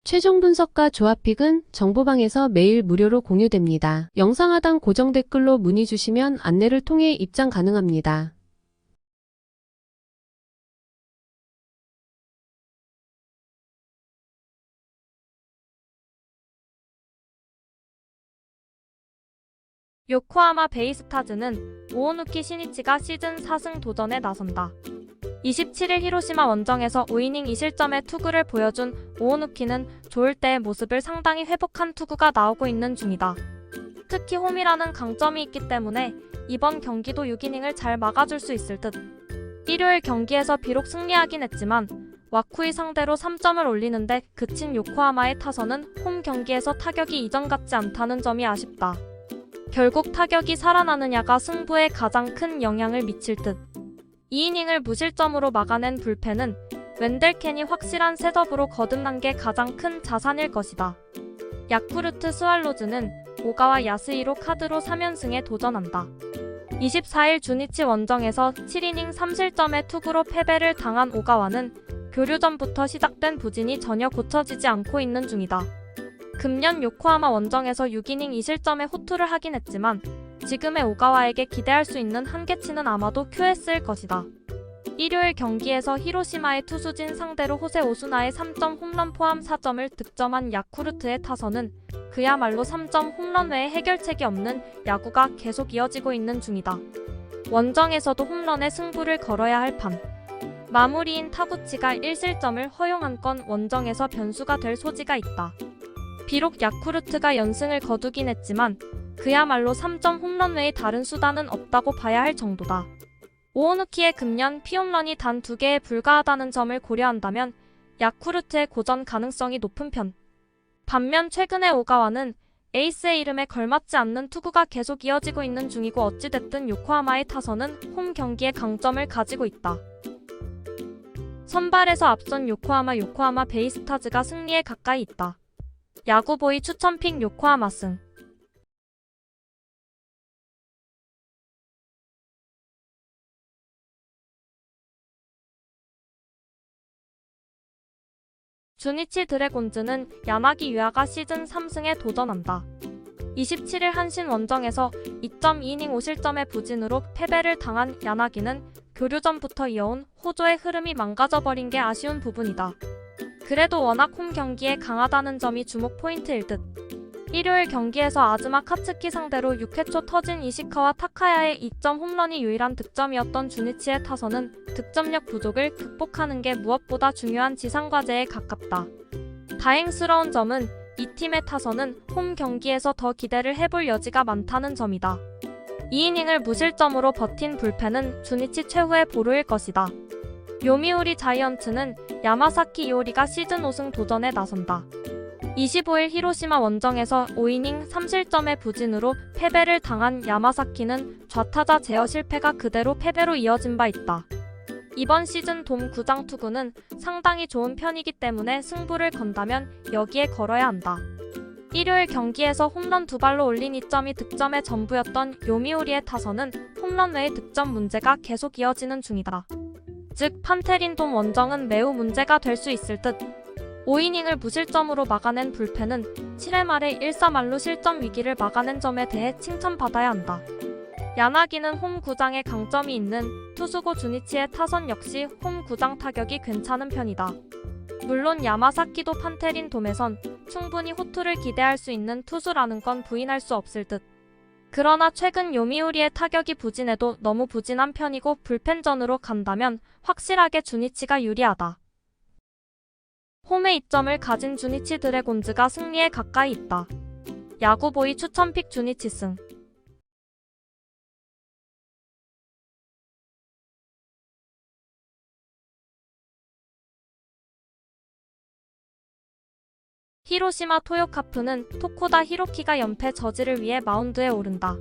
최종 분석과 조합픽은 정보방에서 매일 무료로 공유됩니다. 영상 하단 고정 댓글로 문의 주시면 안내를 통해 입장 가능합니다. 요코하마 베이스타즈는 오오누키 시니치가 시즌 4승 도전에 나선다. 27일 히로시마 원정에서 5이닝 2실점의 투구를 보여준 오오누키는 좋을 때의 모습을 상당히 회복한 투구가 나오고 있는 중이다. 특히 홈이라는 강점이 있기 때문에 이번 경기도 6이닝을 잘 막아줄 수 있을 듯. 일요일 경기에서 비록 승리하긴 했지만 와쿠이 상대로 3점을 올리는데 그친 요코하마의 타선은 홈 경기에서 타격이 이전 같지 않다는 점이 아쉽다. 결국 타격이 살아나느냐가 승부에 가장 큰 영향을 미칠 듯. 2이닝을 무실점으로 막아낸 불펜은 웬델켄이 확실한 셋업으로 거듭난 게 가장 큰 자산일 것이다. 야쿠르트 스왈로즈는 오가와 야스히로 카드로 3연승에 도전한다. 24일 주니치 원정에서 7이닝 3실점의 투구로 패배를 당한 오가와는 교류 전부터 시작된 부진이 전혀 고쳐지지 않고 있는 중이다. 금년 요코하마 원정에서 6이닝 2실점의 호투를 하긴 했지만 지금의 오가와에게 기대할 수 있는 한계치는 아마도 QS일 것이다. 일요일 경기에서 히로시마의 투수진 상대로 호세 오수나의 3점 홈런 포함 4점을 득점한 야쿠르트의 타선은 그야말로 3점 홈런 외에 해결책이 없는 야구가 계속 이어지고 있는 중이다. 원정에서도 홈런의 승부를 걸어야 할 판. 마무리인 타구치가 1실점을 허용한 건 원정에서 변수가 될 소지가 있다. 비록 야쿠르트가 연승을 거두긴 했지만 그야말로 3점 홈런 외의 다른 수단은 없다고 봐야 할 정도다. 오오누키의 금년 피홈런이 단 2개에 불과하다는 점을 고려한다면 야쿠르트의 고전 가능성이 높은 편. 반면 최근의 오가와는 에이스의 이름에 걸맞지 않는 투구가 계속 이어지고 있는 중이고 어찌됐든 요코하마의 타선은 홈 경기에 강점을 가지고 있다. 선발에서 앞선 요코하마 베이스타즈가 승리에 가까이 있다. 야구보이 추천픽 요코하마 승. 주니치 드래곤즈는 야나기 유아가 시즌 3승에 도전한다. 27일 한신 원정에서 2.2이닝 5실점의 부진으로 패배를 당한 야나기는 교류전부터 이어온 호조의 흐름이 망가져버린 게 아쉬운 부분이다. 그래도 워낙 홈 경기에 강하다는 점이 주목 포인트일 듯. 일요일 경기에서 아즈마 카츠키 상대로 6회 초 터진 이시카와 타카야의 2점 홈런이 유일한 득점이었던 주니치의 타선은 득점력 부족을 극복하는 게 무엇보다 중요한 지상과제에 가깝다. 다행스러운 점은 이 팀의 타선은 홈 경기에서 더 기대를 해볼 여지가 많다는 점이다. 2이닝을 무실점으로 버틴 불펜은 주니치 최후의 보루일 것이다. 요미우리 자이언츠는 야마사키 이오리가 시즌 5승 도전에 나선다. 25일 히로시마 원정에서 5이닝 3실점의 부진으로 패배를 당한 야마사키는 좌타자 제어 실패가 그대로 패배로 이어진 바 있다. 이번 시즌 돔 구장 투구는 상당히 좋은 편이기 때문에 승부를 건다면 여기에 걸어야 한다. 일요일 경기에서 홈런 2발로 올린 2점이 득점의 전부였던 요미우리의 타선은 홈런 외의 득점 문제가 계속 이어지는 중이다. 즉 판테린 돔 원정은 매우 문제가 될 수 있을 듯. 5이닝을 무실점으로 막아낸 불펜은 7회 말에 1-4말로 실점 위기를 막아낸 점에 대해 칭찬받아야 한다. 야나기는 홈 구장에 강점이 있는 투수고 주니치의 타선 역시 홈 구장 타격이 괜찮은 편이다. 물론 야마사키도 판테린 돔에선 충분히 호투를 기대할 수 있는 투수라는 건 부인할 수 없을 듯. 그러나 최근 요미우리의 타격이 부진해도 너무 부진한 편이고 불펜전으로 간다면 확실하게 주니치가 유리하다. 홈에 이점을 가진 주니치 드래곤즈가 승리에 가까이 있다. 야구보이 추천픽 주니치 승. 히로시마 토요카프는 토코다 히로키가 연패 저지를 위해 마운드에 오른다.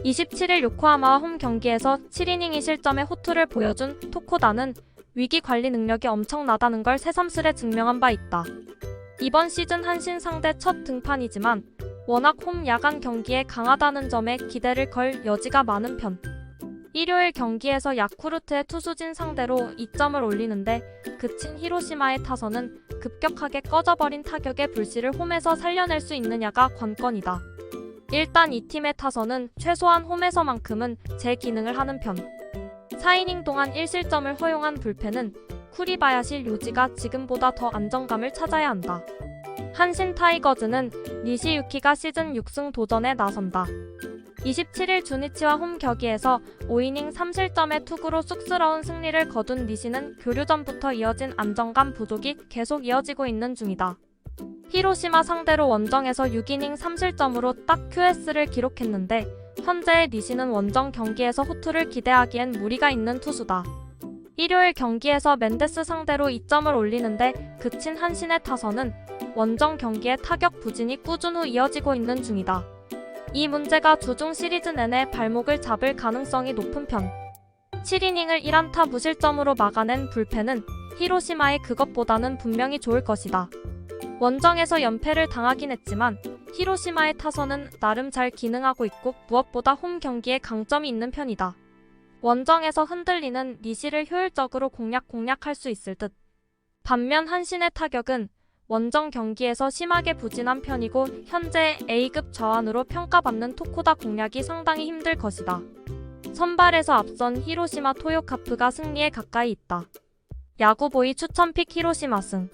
27일 요코하마와 홈 경기에서 7이닝 2실점의 호투를 보여준 토코다는 위기 관리 능력이 엄청나다는 걸 새삼스레 증명한 바 있다. 이번 시즌 한신 상대 첫 등판이지만 워낙 홈 야간 경기에 강하다는 점에 기대를 걸 여지가 많은 편. 일요일 경기에서 야쿠르트의 투수진 상대로 2점을 올리는데 그친 히로시마의 타선은 급격하게 꺼져버린 타격의 불씨를 홈에서 살려낼 수 있느냐가 관건이다. 일단 이 팀의 타선은 최소한 홈에서만큼은 제 기능을 하는 편. 4이닝 동안 1실점을 허용한 불펜은 쿠리바야시 료지가 지금보다 더 안정감을 찾아야 한다. 한신 타이거즈는 니시유키가 시즌 6승 도전에 나선다. 27일 주니치와 홈 격기에서 5이닝 3실점의 투구로 쑥스러운 승리를 거둔 니시는 교류전부터 이어진 안정감 부족이 계속 이어지고 있는 중이다. 히로시마 상대로 원정에서 6이닝 3실점으로 딱 QS를 기록했는데 현재의 니시는 원정 경기에서 호투를 기대하기엔 무리가 있는 투수다. 일요일 경기에서 멘데스 상대로 2점을 올리는데 그친 한신의 타선은 원정 경기의 타격 부진이 꾸준히 이어지고 있는 중이다. 이 문제가 주중 시리즈 내내 발목을 잡을 가능성이 높은 편. 7이닝을 1안타 무실점으로 막아낸 불펜은 히로시마의 그것보다는 분명히 좋을 것이다. 원정에서 연패를 당하긴 했지만 히로시마의 타선은 나름 잘 기능하고 있고 무엇보다 홈 경기에 강점이 있는 편이다. 원정에서 흔들리는 니시를 효율적으로 공략할 수 있을 듯. 반면 한신의 타격은 원정 경기에서 심하게 부진한 편이고 현재 A급 저하으로 평가받는 토코다 공략이 상당히 힘들 것이다. 선발에서 앞선 히로시마 토요카프가 승리에 가까이 있다. 야구보이 추천픽 히로시마 승.